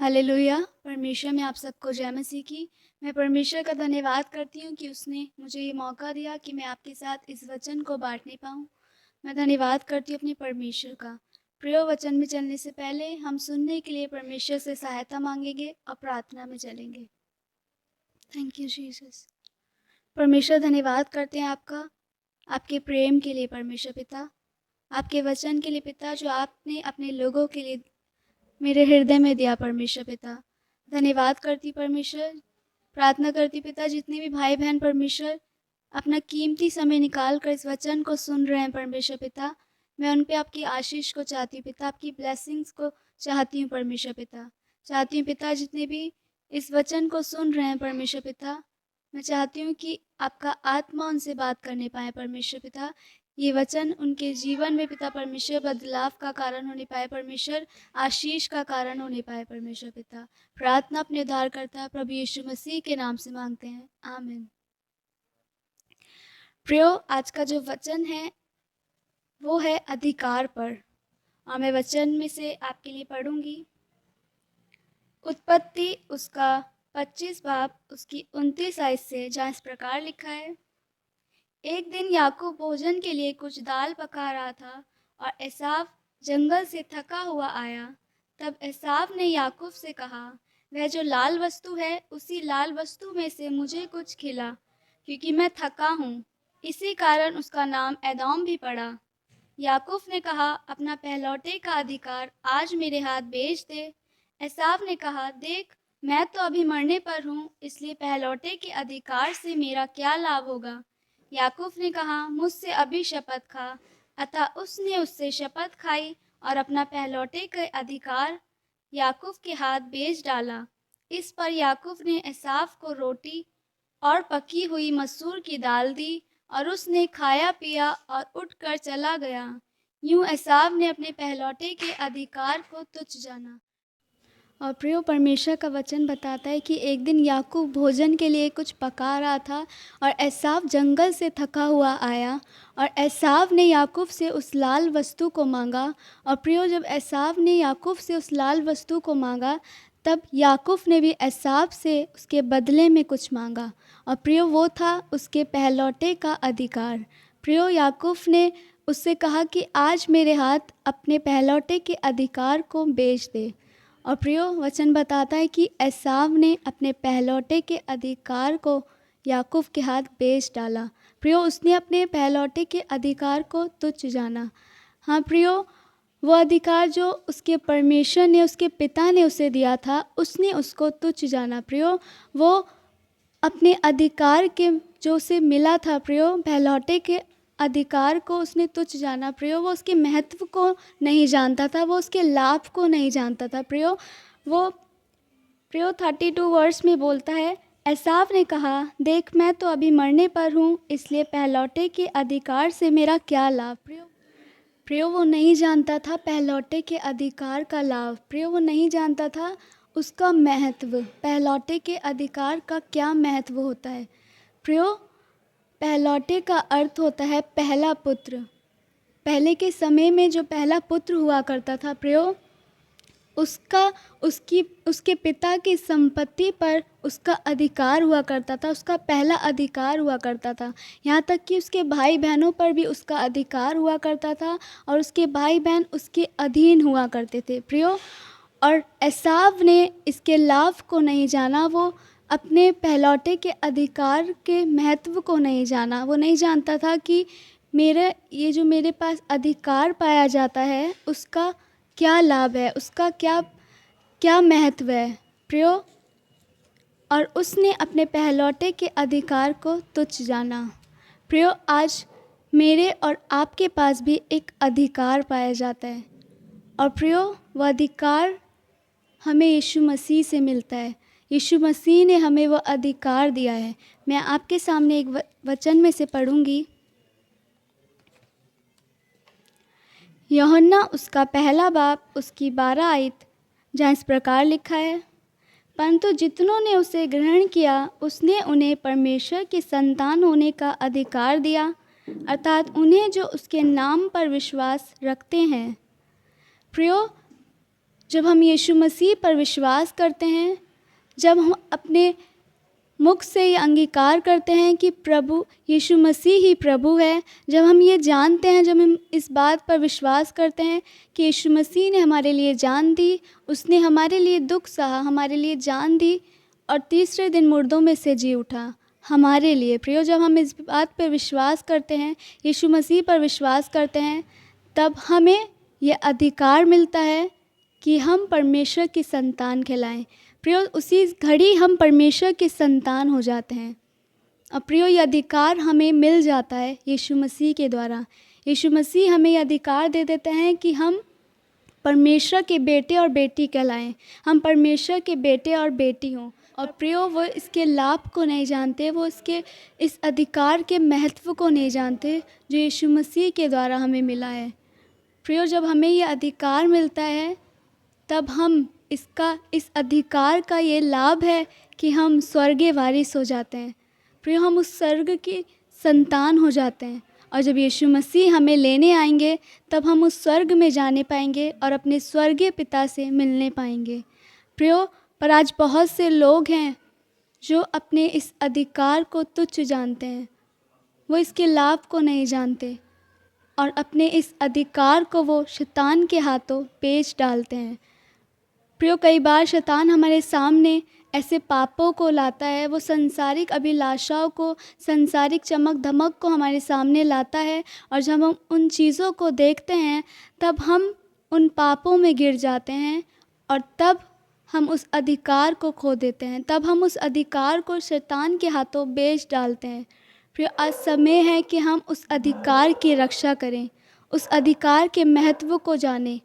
Hallelujah. परमेश्वर में आप सबको जय मसीह की। मैं परमेश्वर का धन्यवाद करती हूँ कि उसने मुझे ये मौका दिया कि मैं आपके साथ इस वचन को बाँटने पाऊँ। मैं धन्यवाद करती हूँ अपने परमेश्वर का। प्रिय वचन में चलने से पहले हम सुनने के लिए परमेश्वर से सहायता माँगेंगे और प्रार्थना में चलेंगे। Thank you Jesus. परमेश्वर धन्यवाद करते हैं आपका, आपके प्रेम के लिए परमेश्वर पिता, आपके वचन के लिए पिता, जो आपने अपने लोगों के लिए मेरे हृदय में दिया परमेश्वर पिता। धन्यवाद करती परमेश्वर, प्रार्थना करती पिता, जितने भी भाई बहन परमेश्वर अपना कीमती समय निकाल कर इस वचन को सुन रहे हैं परमेश्वर पिता, मैं उन पे आपकी आशीष को चाहती हूँ पिता, आपकी ब्लेसिंग्स को चाहती हूँ परमेश्वर पिता। चाहती हूँ पिता, जितने भी इस वचन को सुन रहे हैं परमेश्वर पिता, मैं चाहती हूँ कि आपका आत्मा उनसे बात करने पाए परमेश्वर पिता। ये वचन उनके जीवन में पिता परमेश्वर बदलाव का कारण होने पाए परमेश्वर, आशीष का कारण होने पाए परमेश्वर पिता। प्रार्थना अपने उद्धारकर्ता प्रभु यीशु मसीह के नाम से मांगते हैं, आमीन। प्रियो, आज का जो वचन है वो है अधिकार पर, और मैं वचन में से आपके लिए पढ़ूंगी। उत्पत्ति उसका 25 बाब उसकी 29 आयत से, जहाँ इस प्रकार लिखा है। एक दिन याकूब भोजन के लिए कुछ दाल पका रहा था और एसाव जंगल से थका हुआ आया। तब एसाव ने याकूब से कहा, वह जो लाल वस्तु है उसी लाल वस्तु में से मुझे कुछ खिला, क्योंकि मैं थका हूँ। इसी कारण उसका नाम एदोम भी पड़ा। याकूब ने कहा, अपना पहलौठे का अधिकार आज मेरे हाथ बेच दे। एसाव ने कहा, देख मैं तो अभी मरने पर हूँ, इसलिए पहलौठे के अधिकार से मेरा क्या लाभ होगा। याकूब ने कहा, मुझसे अभी शपथ खा। अतः उसने उससे शपथ खाई और अपना पहलौठे का अधिकार याकूब के हाथ बेच डाला। इस पर याकूब ने एसाव को रोटी और पकी हुई मसूर की दाल दी, और उसने खाया पिया और उठकर चला गया। यूं एसाव ने अपने पहलौठे के अधिकार को तुच्छ जाना। और प्रियो, परमेश्वर का वचन बताता है कि एक दिन याकूब भोजन के लिए कुछ पका रहा था और एसाव जंगल से थका हुआ आया, और एसाव ने याकूब से उस लाल वस्तु को मांगा। और प्रियो, जब एसाव ने याकूब से उस लाल वस्तु को मांगा, तब याकूब ने भी एसाव से उसके बदले में कुछ मांगा। और प्रियो, वो था उसके पहलौठे का अधिकार। प्रियो, याकूब ने उससे कहा कि आज मेरे हाथ अपने पहलौठे के अधिकार को बेच दे। और प्रियो, वचन बताता है कि एसाव ने अपने पहलौठे के अधिकार को याकूब के हाथ बेच डाला। प्रियो, उसने अपने पहलौठे के अधिकार को तुच्छ जाना। हाँ प्रियो, वो अधिकार जो उसके परमेश्वर ने, उसके पिता ने उसे दिया था, उसने उसको तुच्छ जाना। प्रियो, वो अपने अधिकार के जो उसे मिला था, प्रियो पहलौठे के अधिकार को उसने तुच्छ जाना। प्रियो, वो उसके महत्व को नहीं जानता था, वो उसके लाभ को नहीं जानता था। प्रियो, वो 32 वर्ष में बोलता है, एसाव ने कहा, देख मैं तो अभी मरने पर हूँ, इसलिए पहलौठे के अधिकार से मेरा क्या लाभ। प्रियो, वो नहीं जानता था पहलौठे के अधिकार का लाभ। प्रियो, वो नहीं जानता था उसका महत्व, पहलौठे के अधिकार का क्या महत्व होता है। प्रियो, पहलौठे का अर्थ होता है पहला पुत्र। पहले के समय में जो पहला पुत्र हुआ करता था प्रियो, उसके पिता की संपत्ति पर उसका अधिकार हुआ करता था, उसका पहला अधिकार हुआ करता था। यहाँ तक कि उसके भाई बहनों पर भी उसका अधिकार हुआ करता था, और उसके भाई बहन उसके अधीन हुआ करते थे प्रियो। और एसाव ने इसके लाभ को नहीं जाना, वो अपने पहलौठे के अधिकार के महत्व को नहीं जाना। वो नहीं जानता था कि ये जो मेरे पास अधिकार पाया जाता है उसका क्या लाभ है, उसका क्या महत्व है प्रियो। और उसने अपने पहलौठे के अधिकार को तुच्छ जाना। प्रियो, आज मेरे और आपके पास भी एक अधिकार पाया जाता है, और प्रियो वह अधिकार हमें यीशु मसीह से मिलता है। यीशु मसीह ने हमें वह अधिकार दिया है। मैं आपके सामने एक वचन में से पढ़ूंगी। यूहन्ना उसका पहला बाब उसकी 12 आयत, जहाँ इस प्रकार लिखा है, परंतु जितनों ने उसे ग्रहण किया उसने उन्हें परमेश्वर के संतान होने का अधिकार दिया, अर्थात उन्हें जो उसके नाम पर विश्वास रखते हैं। प्रियो, जब हम यीशु मसीह पर विश्वास करते हैं, जब हम अपने मुख से ये अंगीकार करते हैं कि प्रभु यीशु मसीह ही प्रभु है, जब हम ये जानते हैं, जब हम इस बात पर विश्वास करते हैं कि यीशु मसीह ने हमारे लिए जान दी, उसने हमारे लिए दुख सहा, हमारे लिए जान दी और तीसरे दिन मुर्दों में से जी उठा हमारे लिए। प्रियो, जब हम इस बात पर विश्वास करते हैं, यीशु मसीह पर विश्वास करते हैं, तब हमें यह अधिकार मिलता है कि हम परमेश्वर की संतान कहलाएं। प्रियो, उसी घड़ी हम परमेश्वर के संतान हो जाते हैं। और प्रियो, ये अधिकार हमें मिल जाता है यीशु मसीह के द्वारा। यीशु मसीह हमें ये अधिकार दे देते हैं कि हम परमेश्वर के बेटे और बेटी कहलाएं, हम परमेश्वर के बेटे और बेटी हों। और प्रियो, वो इसके लाभ को नहीं जानते, वो इसके इस अधिकार के महत्व को नहीं जानते जो यीशु मसीह के द्वारा हमें मिला है। प्रियो, जब हमें ये अधिकार मिलता है, तब हम इस अधिकार का ये लाभ है कि हम स्वर्गीय वारिस हो जाते हैं। प्रियो, हम उस स्वर्ग की संतान हो जाते हैं। और जब यीशु मसीह हमें लेने आएंगे, तब हम उस स्वर्ग में जाने पाएंगे और अपने स्वर्गीय पिता से मिलने पाएंगे। प्रियो, पर आज बहुत से लोग हैं जो अपने इस अधिकार को तुच्छ जानते हैं, वो इसके लाभ को नहीं जानते और अपने इस अधिकार को वो शैतान के हाथों बेच डालते हैं। प्रियो, कई बार शैतान हमारे सामने ऐसे पापों को लाता है, वो संसारिक अभिलाषाओं को, संसारिक चमक धमक को हमारे सामने लाता है, और जब हम उन चीज़ों को देखते हैं, तब हम उन पापों में गिर जाते हैं और तब हम उस अधिकार को खो देते हैं, तब हम उस अधिकार को शैतान के हाथों बेच डालते हैं। प्रियो, आज समय है कि हम उस अधिकार की रक्षा करें, उस अधिकार के महत्व को जानें।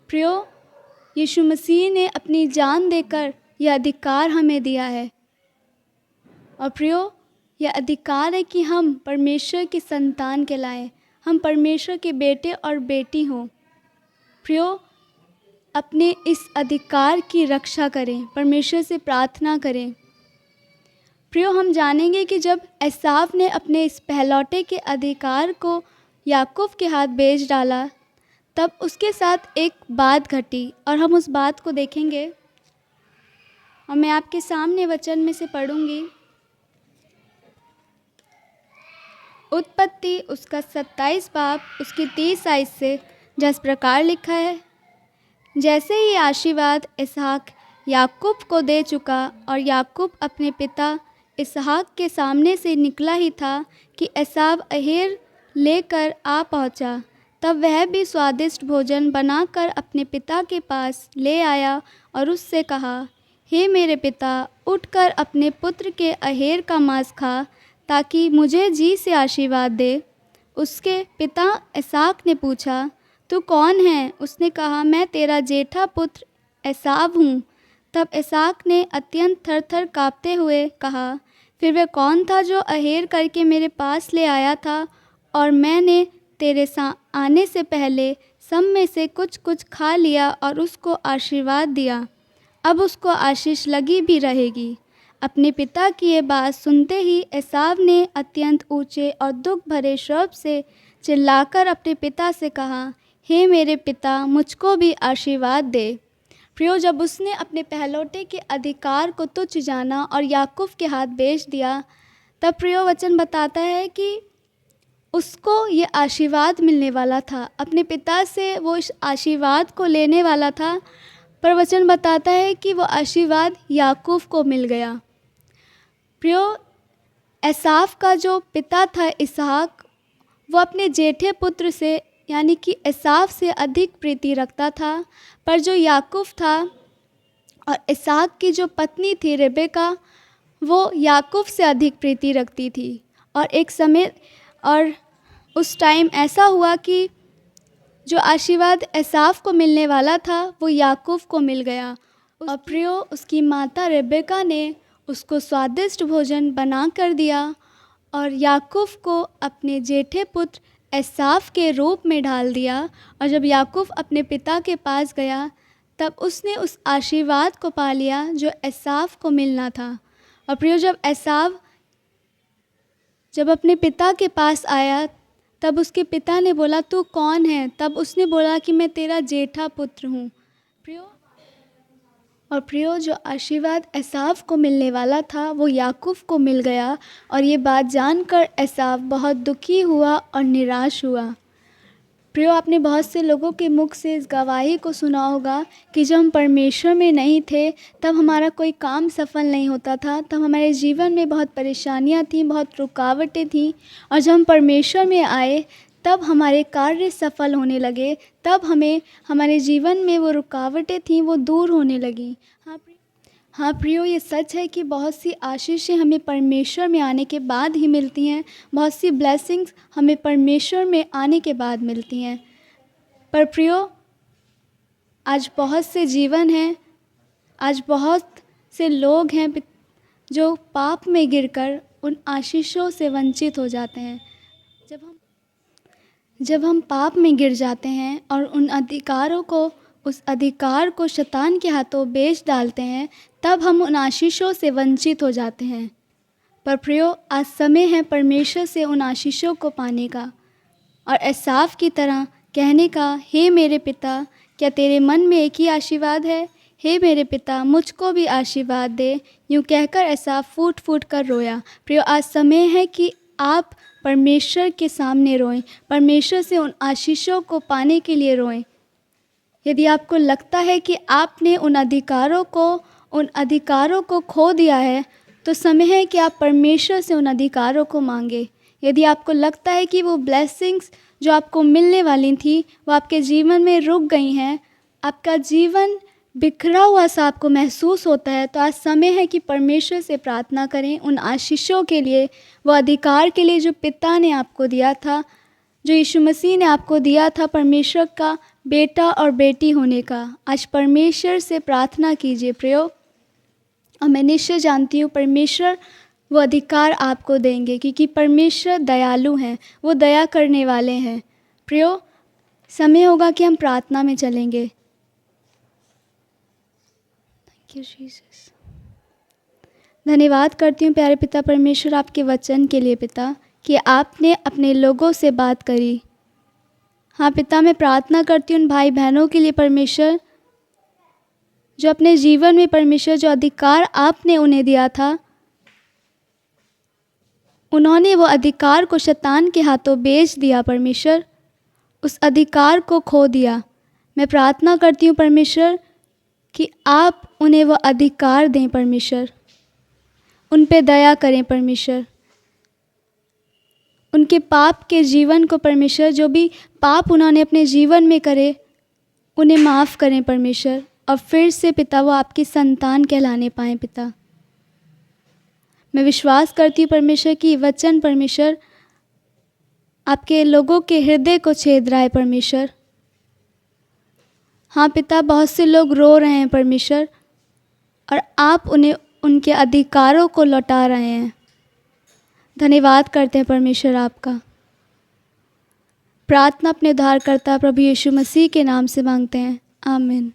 प्रियो, यीशु मसीह ने अपनी जान देकर यह अधिकार हमें दिया है। और प्रियो, यह अधिकार है कि हम परमेश्वर की संतान कहलाएं, हम परमेश्वर के बेटे और बेटी हों। प्रियो, अपने इस अधिकार की रक्षा करें, परमेश्वर से प्रार्थना करें। प्रियो, हम जानेंगे कि जब एसाव ने अपने इस पहलौठे के अधिकार को याकूब के हाथ बेच डाला, तब उसके साथ एक बात घटी और हम उस बात को देखेंगे। और मैं आपके सामने वचन में से पढ़ूंगी। उत्पत्ति उसका 27 बाब उसकी 30 आयत से जिस प्रकार लिखा है, जैसे ही आशीर्वाद इसहाक याकूब को दे चुका और याकूब अपने पिता इसहाक के सामने से निकला ही था कि एसाव अहेर लेकर आ पहुंचा, तब वह भी स्वादिष्ट भोजन बनाकर अपने पिता के पास ले आया और उससे कहा, हे मेरे पिता, उठकर अपने पुत्र के अहेर का मांस खा, ताकि मुझे जी से आशीर्वाद दे। उसके पिता एसाक ने पूछा, तू कौन है? उसने कहा, मैं तेरा जेठा पुत्र एसाव हूँ। तब एसाक ने अत्यंत थर-थर काँपते हुए कहा, फिर वह कौन था जो अहेर करके मेरे पास ले आया था, और मैंने तेरे आने से पहले सब में से कुछ कुछ खा लिया और उसको आशीर्वाद दिया। अब उसको आशीष लगी भी रहेगी। अपने पिता की ये बात सुनते ही एसाव ने अत्यंत ऊंचे और दुख भरे शब्द से चिल्लाकर अपने पिता से कहा, हे मेरे पिता, मुझको भी आशीर्वाद दे। प्रियो, जब उसने अपने पहलौठे के अधिकार को तुच्छ जाना और याकूब के हाथ बेच दिया, तब प्रियो वचन बताता है कि उसको ये आशीर्वाद मिलने वाला था, अपने पिता से वो इस आशीर्वाद को लेने वाला था, पर वचन बताता है कि वो आशीर्वाद याकूब को मिल गया। प्रियो, एसाव का जो पिता था इसहाक, वो अपने जेठे पुत्र से यानी कि एसाव से अधिक प्रीति रखता था, पर जो याकूब था और इसहाक की जो पत्नी थी रेबेका, वो याकूब से अधिक प्रीति रखती थी। और एक समय और उस टाइम ऐसा हुआ कि जो आशीर्वाद एसाव को मिलने वाला था वो याकूब को मिल गया। और प्रियो, उसकी माता रेबेका ने उसको स्वादिष्ट भोजन बना कर दिया और याकूब को अपने जेठे पुत्र एसाव के रूप में ढाल दिया। और जब याकूब अपने पिता के पास गया, तब उसने उस आशीर्वाद को पा लिया जो एसाव को मिलना था। और प्रियो, जब अपने पिता के पास आया, तब उसके पिता ने बोला, तू कौन है? तब उसने बोला कि मैं तेरा जेठा पुत्र हूँ। और प्रियो, जो आशीर्वाद एसाव को मिलने वाला था वो याकूब को मिल गया, और ये बात जानकर एसाव बहुत दुखी हुआ और निराश हुआ। प्रियो, आपने बहुत से लोगों के मुख से इस गवाही को सुना होगा कि जब हम परमेश्वर में नहीं थे तब हमारा कोई काम सफल नहीं होता था, तब हमारे जीवन में बहुत परेशानियां थीं, बहुत रुकावटें थीं, और जब हम परमेश्वर में आए तब हमारे कार्य सफल होने लगे, तब हमें हमारे जीवन में वो रुकावटें थीं वो दूर होने लगीं। हाँ प्रियो, ये सच है कि बहुत सी आशीषें हमें परमेश्वर में आने के बाद ही मिलती हैं, बहुत सी ब्लेसिंग्स हमें परमेश्वर में आने के बाद मिलती हैं। पर प्रियो, आज बहुत से जीवन हैं, आज बहुत से लोग हैं जो पाप में गिरकर उन आशीषों से वंचित हो जाते हैं। जब हम पाप में गिर जाते हैं और उस अधिकार को शैतान के हाथों बेच डालते हैं, तब हम उन आशीषों से वंचित हो जाते हैं। पर प्रियो, आज समय है परमेश्वर से उन आशीषों को पाने का, और एसाव की तरह कहने का, हे मेरे पिता, क्या तेरे मन में एक ही आशीर्वाद है? हे मेरे पिता, मुझको भी आशीर्वाद दे। यूँ कहकर एसाव फूट फूट कर रोया। प्रियो, आज समय है कि आप परमेश्वर के सामने रोएं, परमेश्वर से उन आशीषों को पाने के लिए रोएं। यदि आपको लगता है कि आपने उन अधिकारों को खो दिया है, तो समय है कि आप परमेश्वर से उन अधिकारों को मांगे। यदि आपको लगता है कि वो ब्लेसिंग्स जो आपको मिलने वाली थी वो आपके जीवन में रुक गई हैं, आपका जीवन बिखरा हुआ सा आपको महसूस होता है, तो आज समय है कि परमेश्वर से प्रार्थना करें उन आशीषों के लिए, वो अधिकार के लिए जो पिता ने आपको दिया था, जो यीशु मसीह ने आपको दिया था, परमेश्वर का बेटा और बेटी होने का। आज परमेश्वर से प्रार्थना कीजिए प्रियो, और मैं निश्चय जानती हूँ परमेश्वर वो अधिकार आपको देंगे, क्योंकि परमेश्वर दयालु हैं, वो दया करने वाले हैं। प्रियो, समय होगा कि हम प्रार्थना में चलेंगे। Thank you Jesus. धन्यवाद करती हूँ प्यारे पिता परमेश्वर आपके वचन के लिए पिता, कि आपने अपने लोगों से बात करी। हाँ पिता, मैं प्रार्थना करती हूँ उन भाई बहनों के लिए परमेश्वर, जो अपने जीवन में परमेश्वर जो अधिकार आपने उन्हें दिया था, उन्होंने वो अधिकार को शैतान के हाथों बेच दिया परमेश्वर, उस अधिकार को खो दिया। मैं प्रार्थना करती हूँ परमेश्वर कि आप उन्हें वो अधिकार दें परमेश्वर, उन पे दया करें परमेश्वर, उनके पाप के जीवन को परमेश्वर, जो भी पाप उन्होंने अपने जीवन में करे उन्हें माफ़ करें परमेश्वर, और फिर से पिता वो आपकी संतान कहलाने पाएँ पिता। मैं विश्वास करती हूँ परमेश्वर कि वचन परमेश्वर आपके लोगों के हृदय को छेद रहा है परमेश्वर। हाँ पिता, बहुत से लोग रो रहे हैं परमेश्वर, और आप उन्हें उनके अधिकारों को लौटा रहे हैं। धन्यवाद करते हैं परमेश्वर आपका। प्रार्थना अपने उद्धारकर्ता प्रभु यीशु मसीह के नाम से मांगते हैं, आमीन।